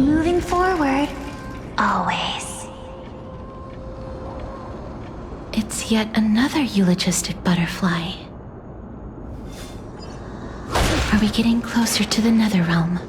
moving forward. Always. It's yet another eulogistic butterfly. Are we getting closer to the Netherrealm?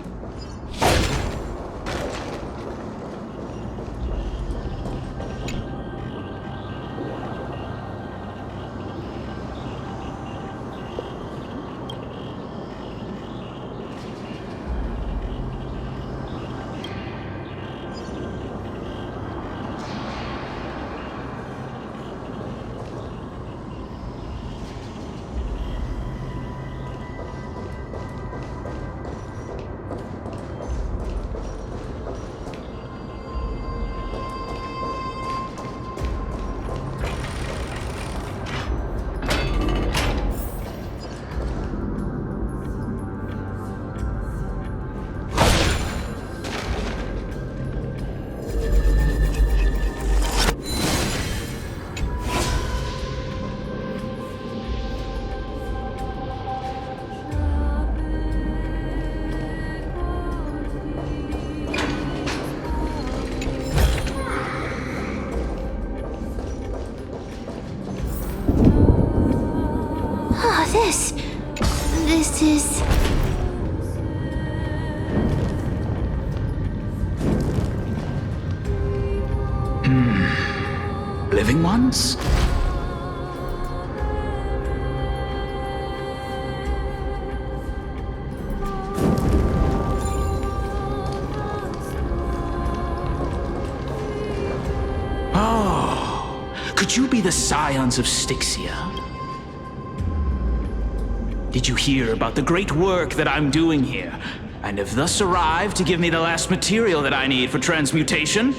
This is... Living ones? Oh, could you be the scions of Styxia? Did you hear about the great work that I'm doing here, and have thus arrived to give me the last material that I need for transmutation?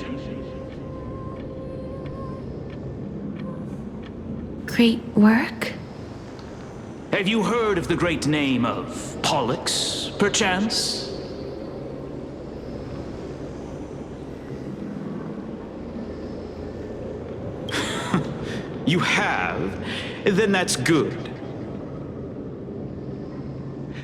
Great work? Have you heard of the great name of Pollux, perchance? You have? Then that's good.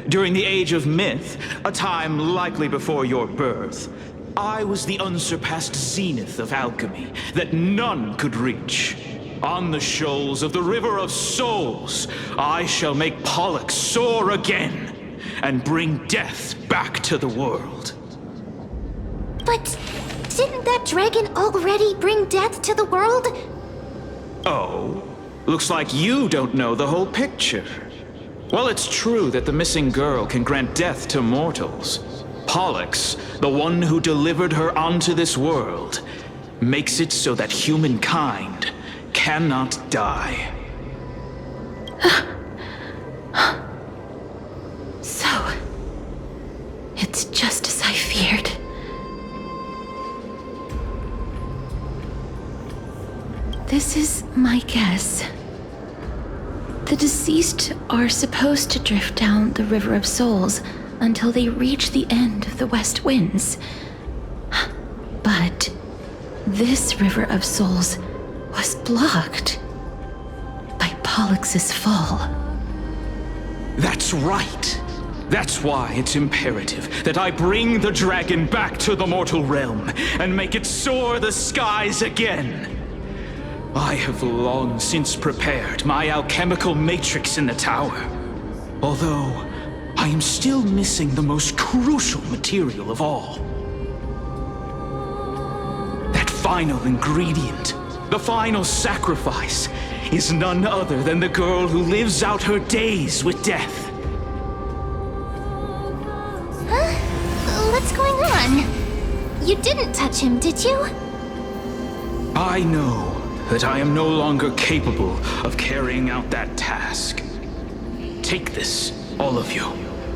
During the Age of Myth, a time likely before your birth, I was the unsurpassed zenith of alchemy that none could reach. On the shoals of the River of Souls, I shall make Pollux soar again and bring death back to the world. But didn't that dragon already bring death to the world? Oh, looks like you don't know the whole picture. Well, it's true that the missing girl can grant death to mortals. Pollux, the one who delivered her onto this world, makes it so that humankind cannot die. So, it's just as I feared. This is my guess. The deceased are supposed to drift down the River of Souls until they reach the end of the West Winds. But this River of Souls was blocked by Pollux's fall. That's right. That's why it's imperative that I bring the dragon back to the mortal realm and make it soar the skies again. I have long since prepared my alchemical matrix in the tower, although I am still missing the most crucial material of all. That final ingredient, the final sacrifice, is none other than the girl who lives out her days with death. Huh? What's going on? You didn't touch him, did you? I know that I am no longer capable of carrying out that task. Take this, all of you,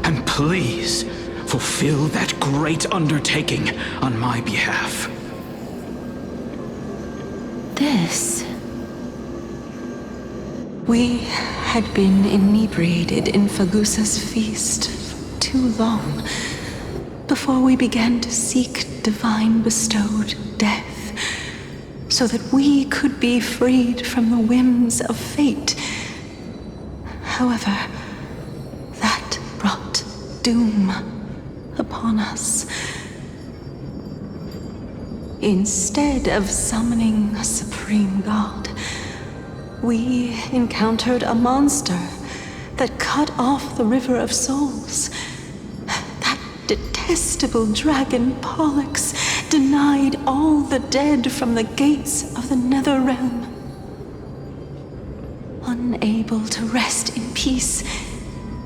and please fulfill that great undertaking on my behalf. This... We had been inebriated in Fagusa's feast for too long before we began to seek divine bestowed death, so that we could be freed from the whims of fate. However, that brought doom upon us. Instead of summoning a supreme god, we encountered a monster that cut off the River of Souls. That detestable dragon Pollux denied all the dead from the gates of the Nether Realm. Unable to rest in peace,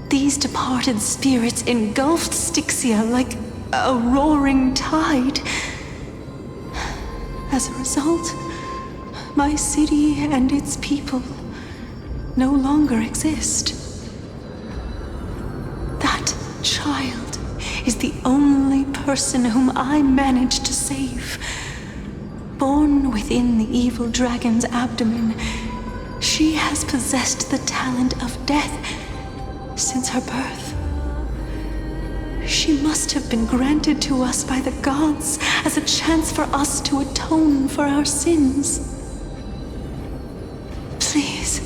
these departed spirits engulfed Styxia like a roaring tide. As a result, my city and its people no longer exist. That child is the only person whom I managed to save. Born within the evil dragon's abdomen, she has possessed the talent of death since her birth. She must have been granted to us by the gods as a chance for us to atone for our sins. Please,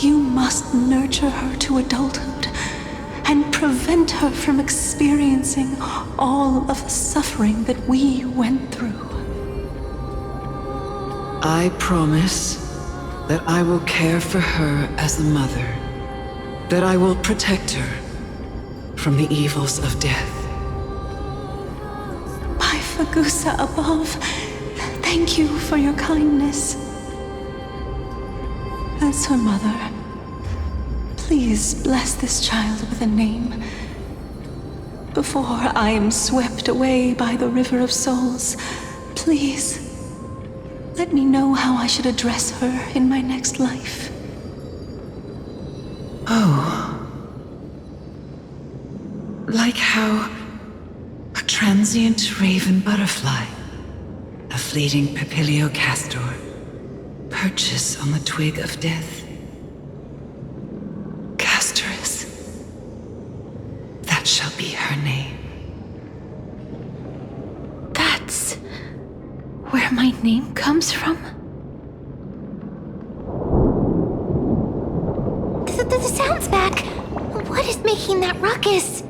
you must nurture her to adulthood and prevent her from experiencing all of the suffering that we went through. I promise that I will care for her as a mother, that I will protect her from the evils of death. By Fagusa above, thank you for your kindness. As her mother, please bless this child with a name. Before I am swept away by the River of Souls, please let me know how I should address her in my next life. Oh. Like how a transient raven butterfly, a fleeting papilio castor, perches on the twig of death. Castorus. That shall be her name. That's where my name comes from? The sound's back. What is making that ruckus?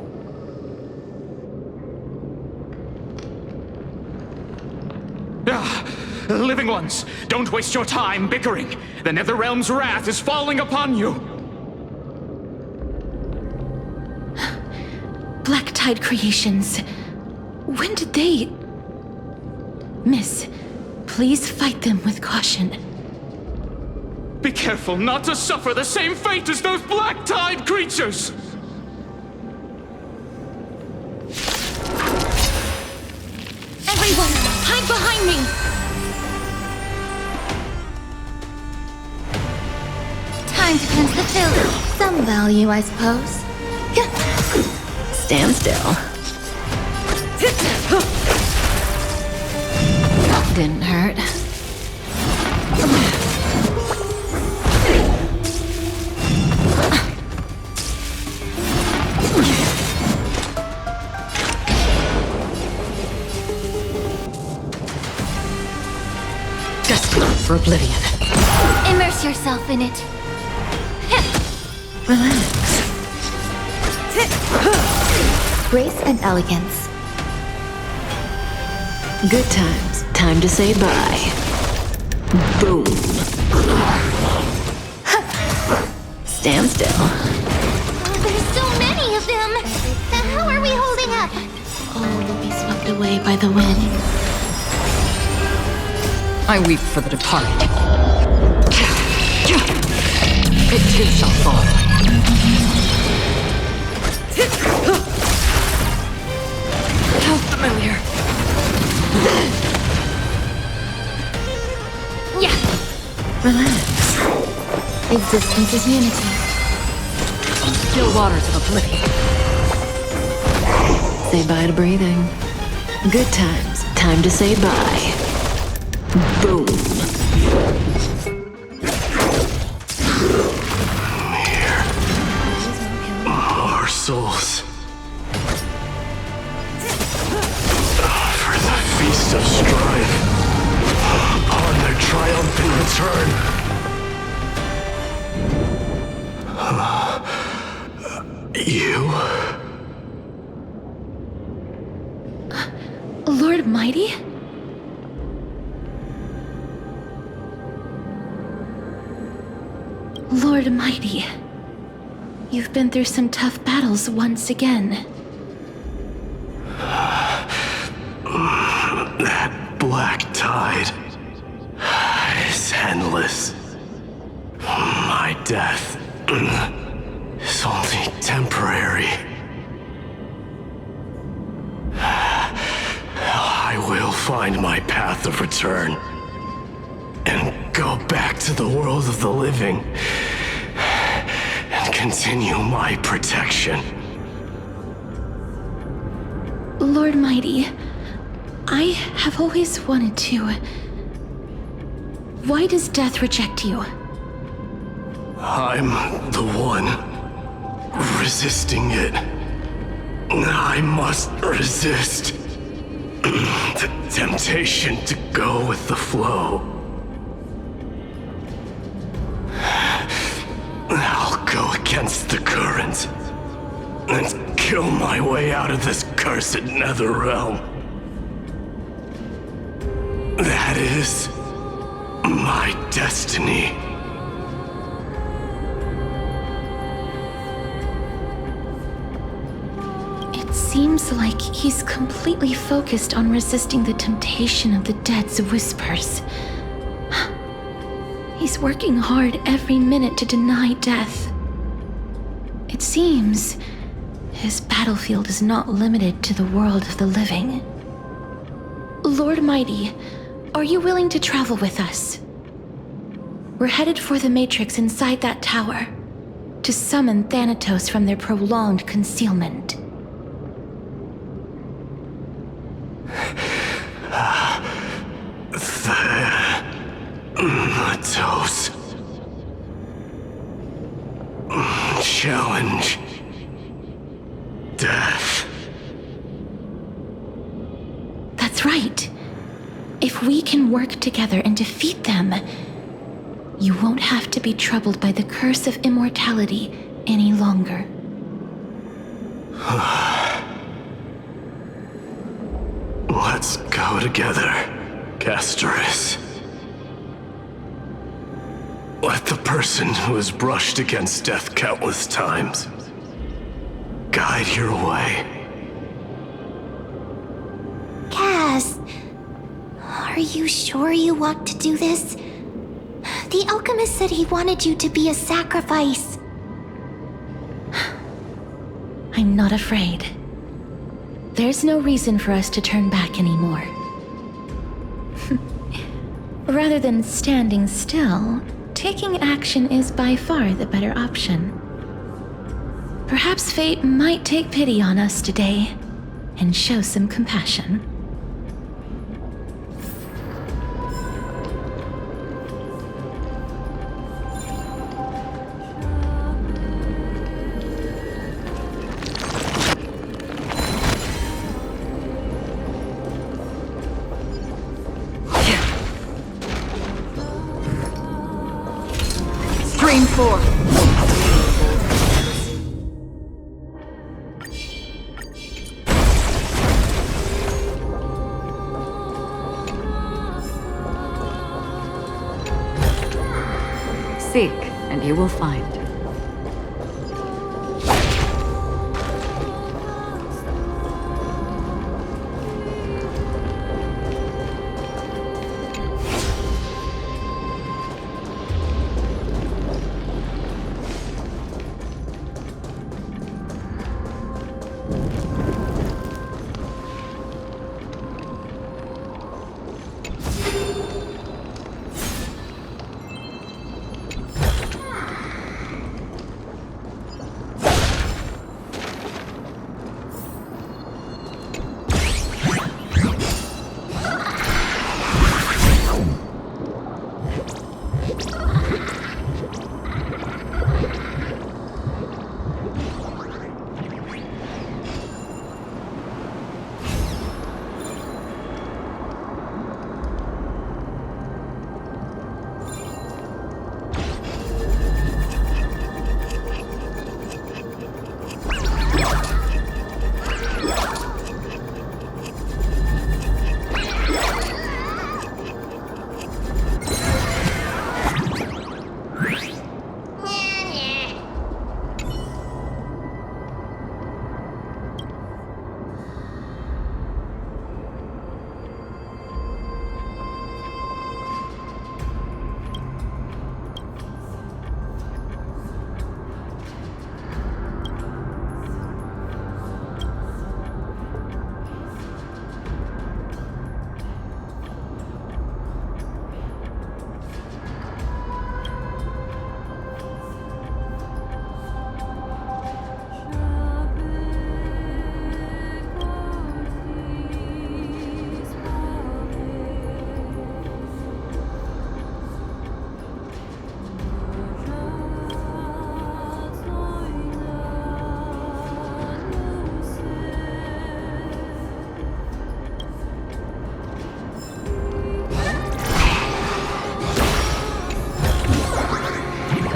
Living ones, don't waste your time bickering. The Netherrealm's wrath is falling upon you. Black Tide creations. When did they... Miss, please fight them with caution. Be careful not to suffer the same fate as those Black Tide creatures! Everyone, hide behind me! Time to cleanse the filth. Some value, I suppose. Stand still. Didn't hurt. Destined for oblivion. Immerse yourself in it. Relax. Grace and elegance. Good times. Time to say bye. Boom. Stand still. Oh, there's so many of them. How are we holding up? All will be swept away by the wind. I weep for the departed. It too shall fall. How familiar. Yeah. Relax. Existence is unity. Still waters of oblivion. Say bye to breathing. Good times. Time to say bye. Boom. Our souls. For the feast of strife. Upon their triumphant return. You? Lord Mighty? Lord Mighty, you've been through some tough battles once again. That black tide is endless. My death is only temporary. I will find my path of return and go back to the world of the living and continue my protection. Lord Mighty, I have always wanted to. Why does death reject you? I'm the one resisting it. I must resist the temptation to go with the flow. I'll go against the current and kill my way out of this cursed nether realm. That is my destiny. It seems like he's completely focused on resisting the temptation of the dead's whispers. He's working hard every minute to deny death. It seems his battlefield is not limited to the world of the living. Lord Mighty, are you willing to travel with us? We're headed for the Matrix inside that tower, to summon Thanatos from their prolonged concealment. Thanatos. Challenge. Death. That's right. If we can work together and defeat them, you won't have to be troubled by the curse of immortality any longer. Let's go together, Castorus. Let the person who has brushed against death countless times guide your way. Cass, are you sure you want to do this? The alchemist said he wanted you to be a sacrifice. I'm not afraid. There's no reason for us to turn back anymore. Rather than standing still, taking action is by far the better option. Perhaps fate might take pity on us today and show some compassion. Stream 4. Seek, and you will find.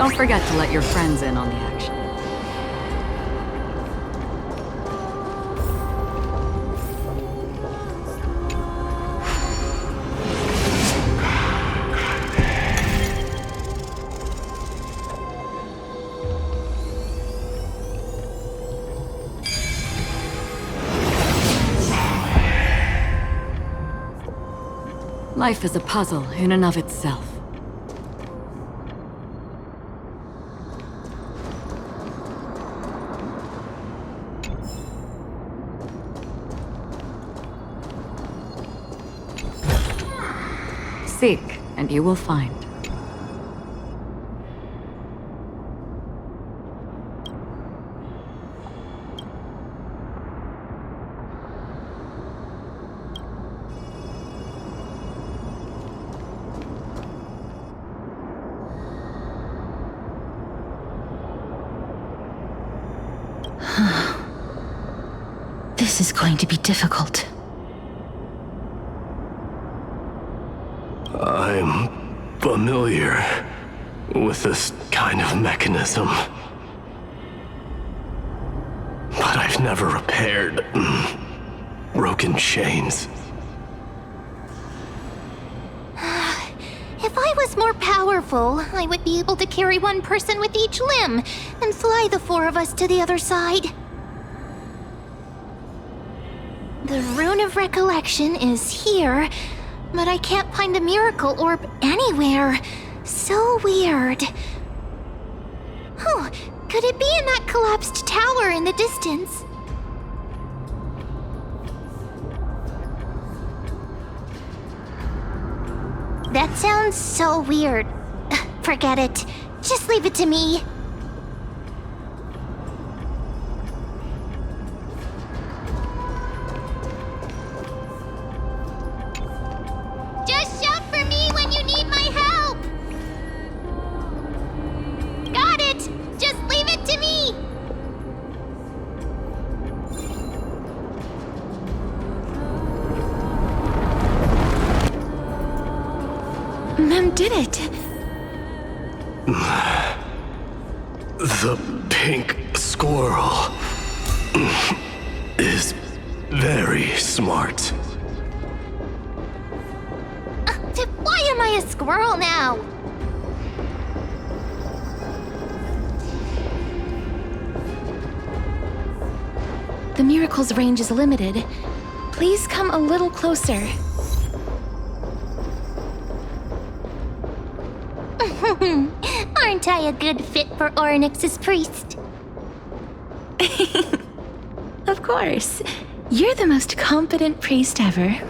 Don't forget to let your friends in on the action. Life is a puzzle in and of itself. Seek, and you will find. This is going to be difficult. I'm familiar with this kind of mechanism. But I've never repaired broken chains. If I was more powerful, I would be able to carry one person with each limb and fly the four of us to the other side. The Rune of Recollection is here, but I can't find the miracle orb anywhere. So weird. Oh, could it be in that collapsed tower in the distance? That sounds so weird. Forget it. Just leave it to me. Just shout for me when you need my help. Got it. Just leave it to me. Mem did it. The pink squirrel is very smart. Why am I a squirrel now? The miracle's range is limited. Please come a little closer. Aren't I a good fit for Ornyx's priest? Of course. You're the most competent priest ever.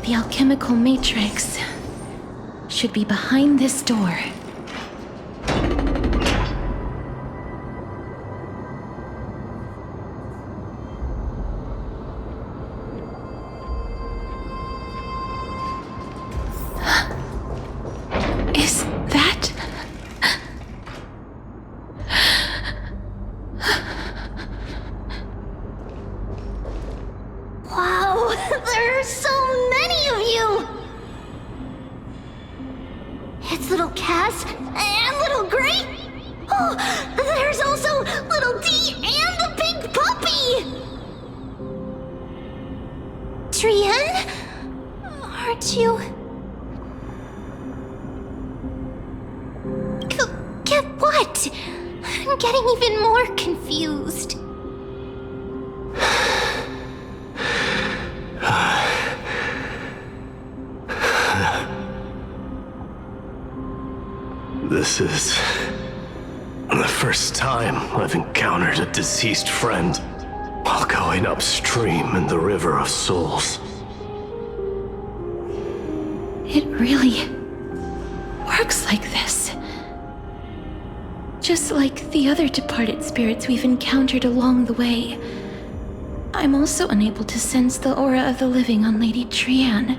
The alchemical matrix should be behind this door. Is that... Wow, there are so many of you! It's little Cass and little Gray. Oh, there's also little D and the pink puppy! Trian? Aren't you... Get what? I'm getting even more confused. This is the first time I've encountered a deceased friend while going upstream in the River of Souls. It really works like this. Just like the other departed spirits we've encountered along the way. I'm also unable to sense the aura of the living on Lady Trian.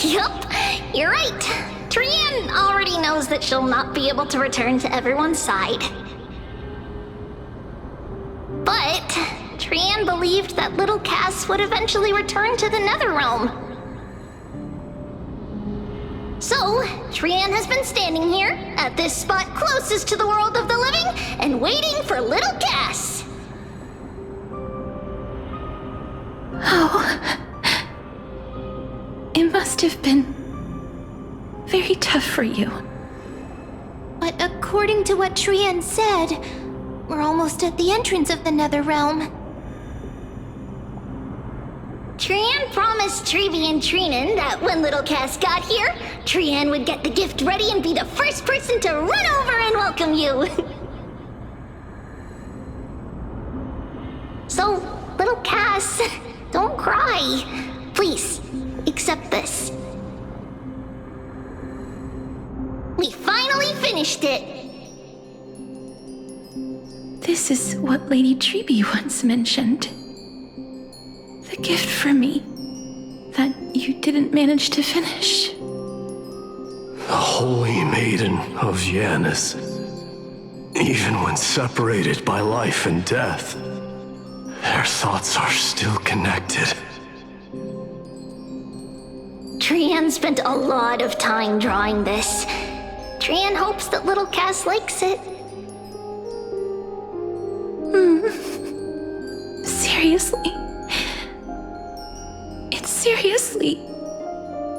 Yup, you're right. Trian already knows that she'll not be able to return to everyone's side. But Trian believed that little Cass would eventually return to the Netherrealm. So, Trian has been standing here, at this spot closest to the world of the living, and waiting for little Cass. Oh. It must have been very tough for you. But according to what Trian said, we're almost at the entrance of the Netherrealm. Trian promised Treevy and Treenan that when little Cass got here, Trian would get the gift ready and be the first person to run over and welcome you. So, little Cass, don't cry. Please, accept this. We finally finished it! This is what Lady Treeby once mentioned. The gift for me that you didn't manage to finish. The Holy Maiden of Yanis. Even when separated by life and death, their thoughts are still connected. Trian spent a lot of time drawing this. Trian hopes that little Cass likes it. Seriously? It's seriously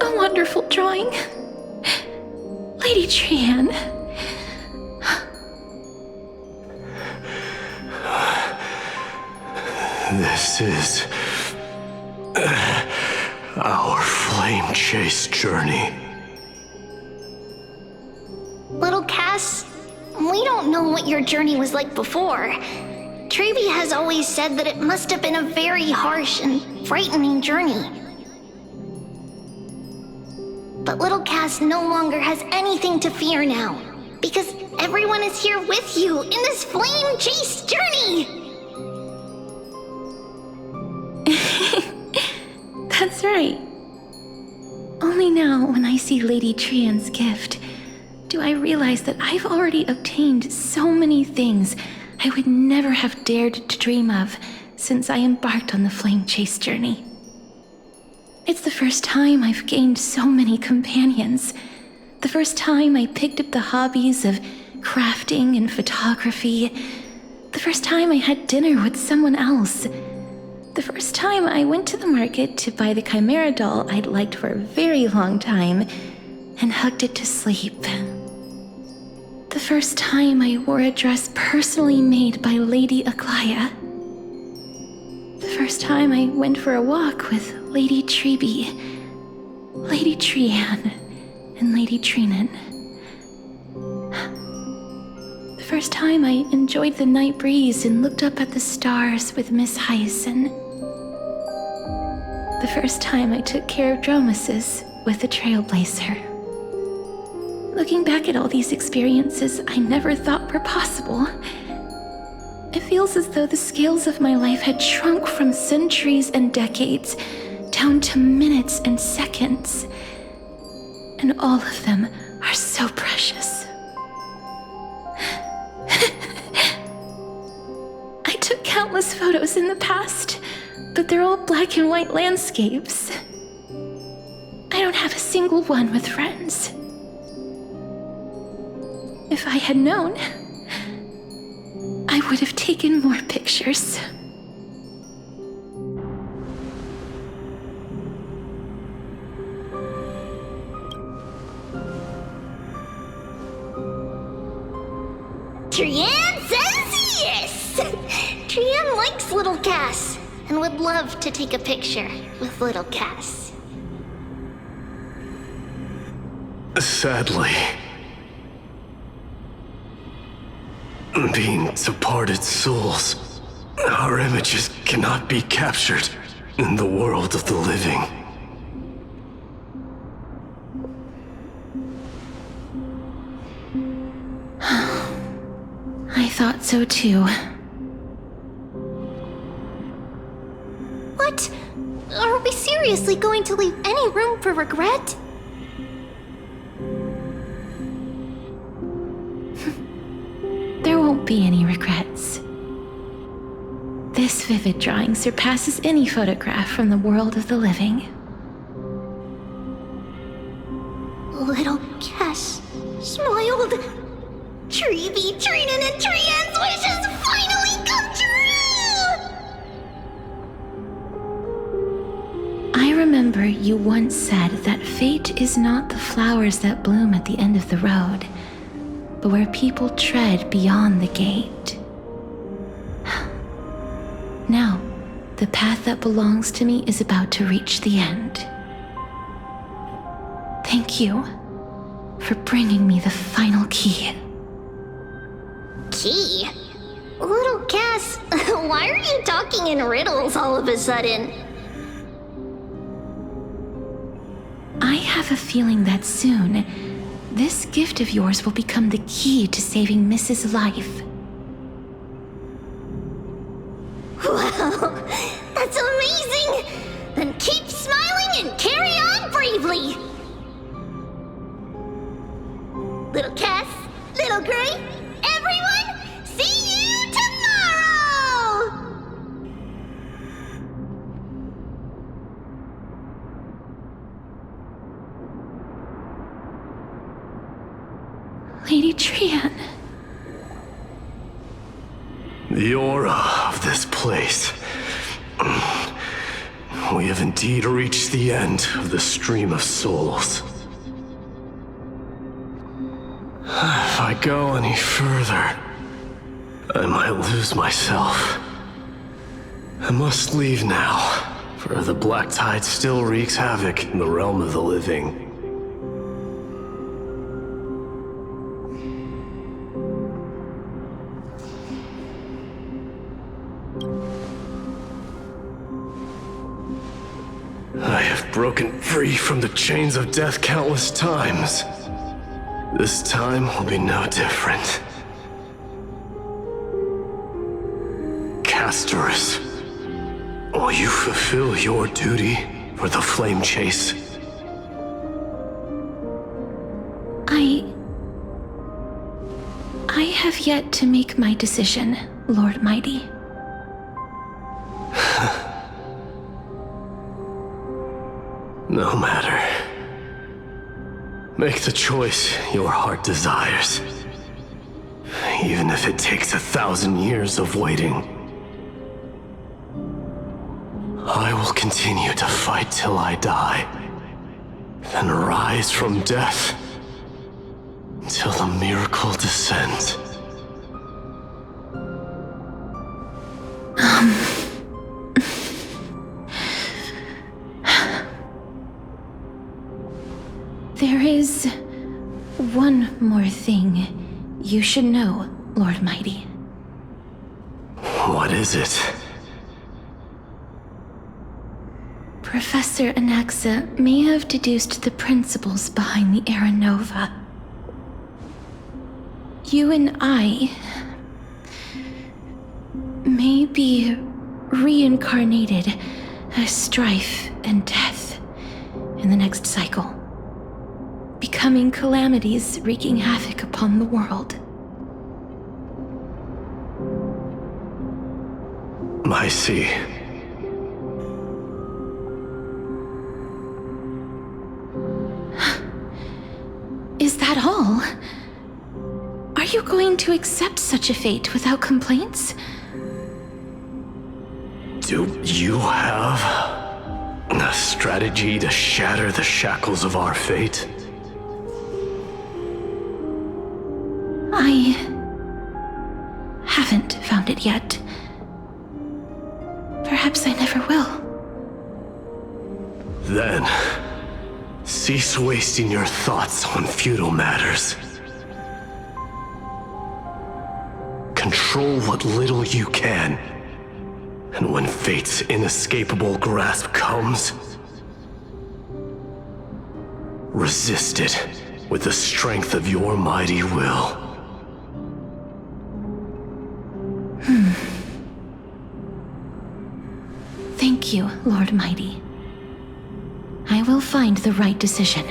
a wonderful drawing. Lady Trian. This is our flame chase journey. Little Cass, we don't know what your journey was like before. Treeby has always said that it must have been a very harsh and frightening journey. But little Cass no longer has anything to fear now, because everyone is here with you in this flame chase journey! That's right. Only now, when I see Lady Trian's gift, do I realize that I've already obtained so many things I would never have dared to dream of since I embarked on the flame chase journey. It's the first time I've gained so many companions. The first time I picked up the hobbies of crafting and photography. The first time I had dinner with someone else. The first time I went to the market to buy the Chimera doll I'd liked for a very long time and hugged it to sleep. The first time I wore a dress personally made by Lady Aglaya. The first time I went for a walk with Lady Treeby, Lady Trian, and Lady Treenan. The first time I enjoyed the night breeze and looked up at the stars with Miss Hyacin. The first time I took care of Dromasis with the Trailblazer. Looking back at all these experiences I never thought were possible, it feels as though the scales of my life had shrunk from centuries and decades down to minutes and seconds. And all of them are so precious. I took countless photos in the past, but they're all black and white landscapes. I don't have a single one with friends. If I had known, I would have taken more pictures. Trian says yes! Trian likes little Cass and would love to take a picture with little Cass. Sadly, being departed souls, our images cannot be captured in the world of the living. I thought so too. seriously going to leave any room for regret? There won't be any regrets. This vivid drawing surpasses any photograph from the world of the living. Little Cass smiled. Treevee, Trinin, and Trian's wishes finally come true! I remember you once said that fate is not the flowers that bloom at the end of the road, but where people tread beyond the gate. Now, the path that belongs to me is about to reach the end. Thank you for bringing me the final key. Key? Little Cass, why are you talking in riddles all of a sudden? I have a feeling that soon, this gift of yours will become the key to saving Mrs. Life. Wow, that's amazing! Then keep smiling and carry on bravely! Little Cass, Little Gray, everyone, see you tomorrow! Lady Trian. The aura of this place. We have indeed reached the end of the stream of souls. If I go any further, I might lose myself. I must leave now, for the black tide still wreaks havoc in the realm of the living. I have broken free from the chains of death countless times. This time will be no different. Castorus, will you fulfill your duty for the flame chase? I have yet to make my decision, Lord Mighty. No matter. Make the choice your heart desires. Even if it takes 1,000 years of waiting. I will continue to fight till I die. Then rise from death until the miracle descends. There is one more thing you should know, Lord Mighty. What is it? Professor Anaxa may have deduced the principles behind the Era Nova. You and I may be reincarnated as strife and death in the next cycle, becoming calamities wreaking havoc upon the world. I see. Is that all? Are you going to accept such a fate without complaints? Do you have a strategy to shatter the shackles of our fate? I haven't found it yet. Perhaps I never will. Then, cease wasting your thoughts on futile matters. Control what little you can. And when fate's inescapable grasp comes, resist it with the strength of your mighty will. Thank you, Lord Mighty. will find the right decision.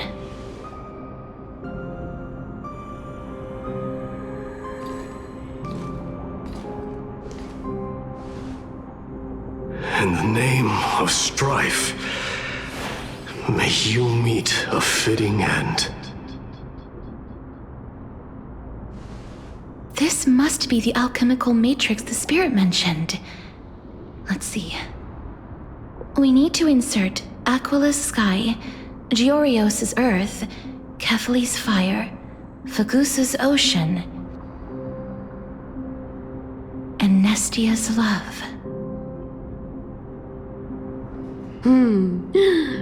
In the name of strife, may you meet a fitting end. This must be the alchemical matrix the spirit mentioned. Let's see. We need to insert Aquila's sky, Georios' earth, Kephali's fire, Fagusa's ocean, and Nestia's love.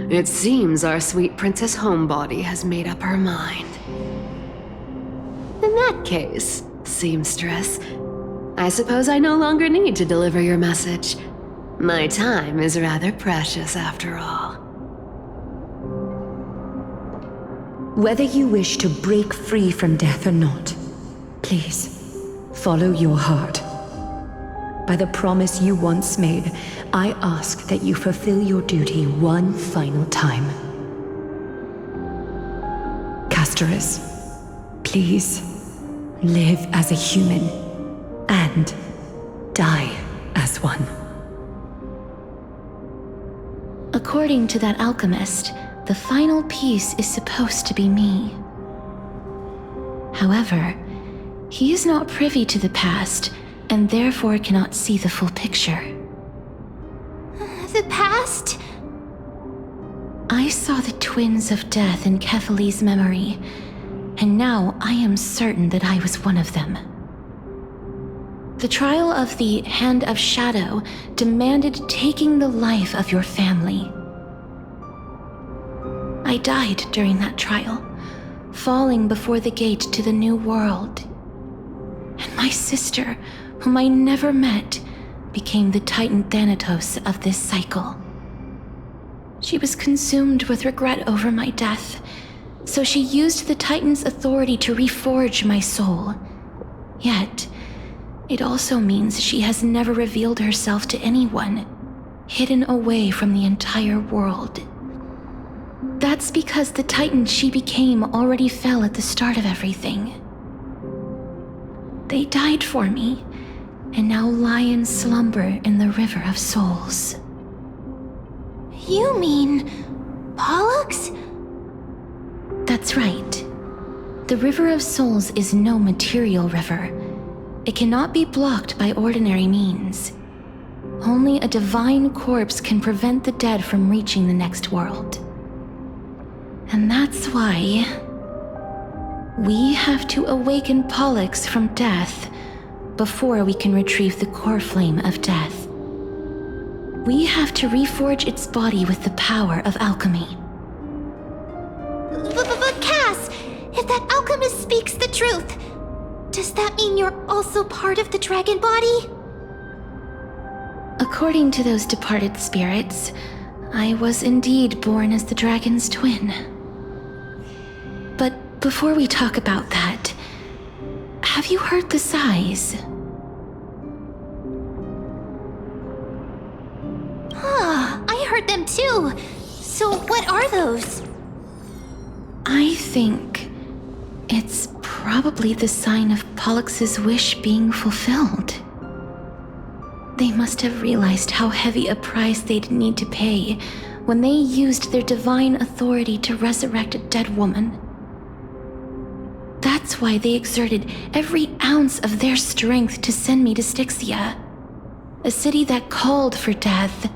It seems our sweet Princess Homebody has made up her mind. In that case, seamstress, I suppose I no longer need to deliver your message. My time is rather precious after all. Whether you wish to break free from death or not, please, follow your heart. By the promise you once made, I ask that you fulfill your duty one final time. Castorus, please, live as a human, and die as one. According to that alchemist, the final piece is supposed to be me. However, he is not privy to the past, and therefore cannot see the full picture. The past? I saw the twins of death in Kephali's memory, and now I am certain that I was one of them. The trial of the Hand of Shadow demanded taking the life of your family. I died during that trial, falling before the gate to the new world. And my sister, whom I never met, became the Titan Thanatos of this cycle. She was consumed with regret over my death, so she used the Titan's authority to reforge my soul. Yet, it also means she has never revealed herself to anyone, hidden away from the entire world. That's because the Titan she became already fell at the start of everything. They died for me, and now lie in slumber in the River of Souls. You mean Pollux? That's right. The River of Souls is no material river. It cannot be blocked by ordinary means. Only a divine corpse can prevent the dead from reaching the next world. And that's why we have to awaken Pollux from death before we can retrieve the core flame of death. We have to reforge its body with the power of alchemy. But Cass, if that alchemist speaks the truth, does that mean you're also part of the dragon body? According to those departed spirits, I was indeed born as the dragon's twin. But before we talk about that, have you heard the sighs? I heard them too. So what are those? I think it's probably the sign of Pollux's wish being fulfilled. They must have realized how heavy a price they'd need to pay when they used their divine authority to resurrect a dead woman. That's why they exerted every ounce of their strength to send me to Styxia, a city that called for death,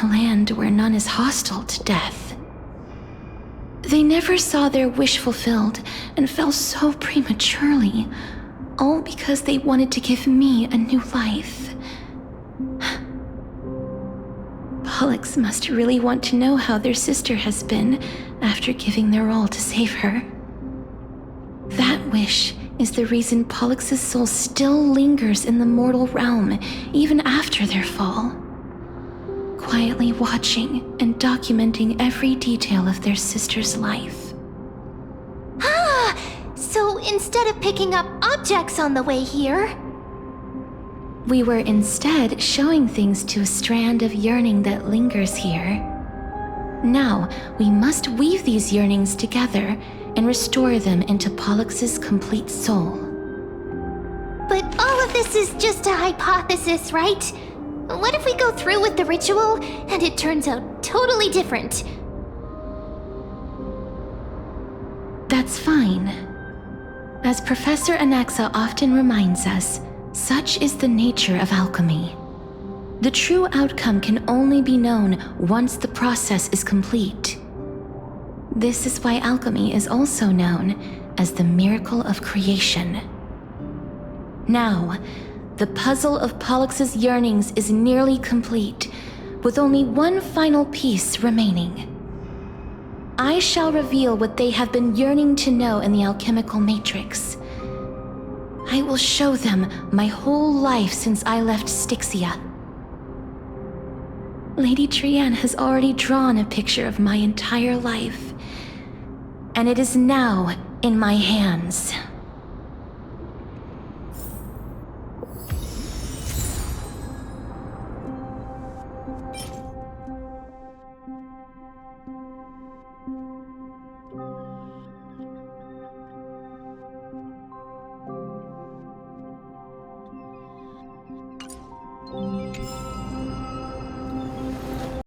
a land where none is hostile to death. They never saw their wish fulfilled and fell so prematurely, all because they wanted to give me a new life. Pollux must really want to know how their sister has been after giving their all to save her. That wish is the reason Pollux's soul still lingers in the mortal realm even after their fall, quietly watching and documenting every detail of their sister's life. So instead of picking up objects on the way here, we were instead showing things to a strand of yearning that lingers here. Now, we must weave these yearnings together and restore them into Pollux's complete soul. But all of this is just a hypothesis, right? What if we go through with the ritual and it turns out totally different? That's fine. As Professor Anaxa often reminds us, such is the nature of alchemy. The true outcome can only be known once the process is complete. This is why alchemy is also known as the miracle of creation. Now, the puzzle of Pollux's yearnings is nearly complete, with only one final piece remaining. I shall reveal what they have been yearning to know in the alchemical matrix. I will show them my whole life since I left Styxia. Lady Trianne has already drawn a picture of my entire life, and it is now in my hands.